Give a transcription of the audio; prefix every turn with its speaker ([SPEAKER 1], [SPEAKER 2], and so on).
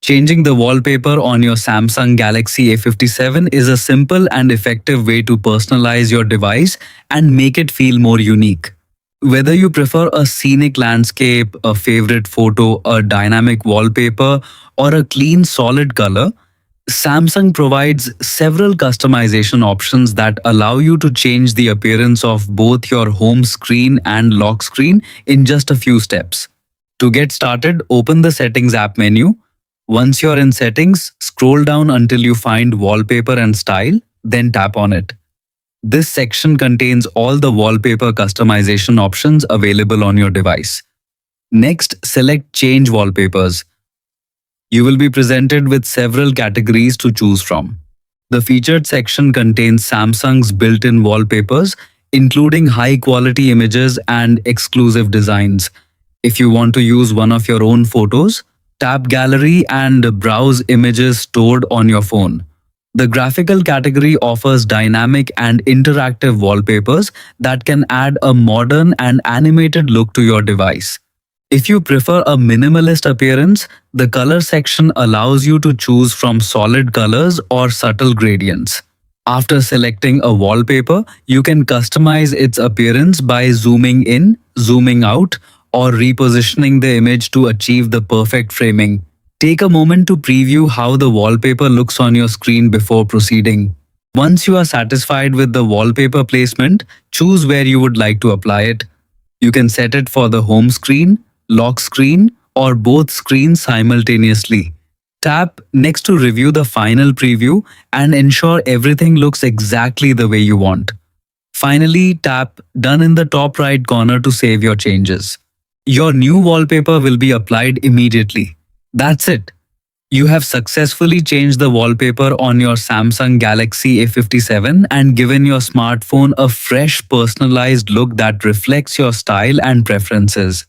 [SPEAKER 1] Changing the wallpaper on your Samsung Galaxy A57 is a simple and effective way to personalize your device and make it feel more unique. Whether you prefer a scenic landscape, a favorite photo, a dynamic wallpaper, or a clean solid color, Samsung provides several customization options that allow you to change the appearance of both your home screen and lock screen in just a few steps. To get started, open the Settings app menu. Once you're in Settings, scroll down until you find Wallpaper and Style, then tap on it. This section contains all the wallpaper customization options available on your device. Next, select Change Wallpapers. You will be presented with several categories to choose from. The featured section contains Samsung's built-in wallpapers, including high-quality images and exclusive designs. If you want to use one of your own photos, tap Gallery and browse images stored on your phone. The graphical category offers dynamic and interactive wallpapers that can add a modern and animated look to your device. If you prefer a minimalist appearance, the color section allows you to choose from solid colors or subtle gradients. After selecting a wallpaper, you can customize its appearance by zooming in, zooming out, or repositioning the image to achieve the perfect framing. Take a moment to preview how the wallpaper looks on your screen before proceeding. Once you are satisfied with the wallpaper placement, choose where you would like to apply it. You can set it for the home screen, lock screen, or both screens simultaneously. Tap Next to review the final preview and ensure everything looks exactly the way you want. Finally, tap Done in the top right corner to save your changes. Your new wallpaper will be applied immediately. That's it. You have successfully changed the wallpaper on your Samsung Galaxy A57 and given your smartphone a fresh, personalized look that reflects your style and preferences.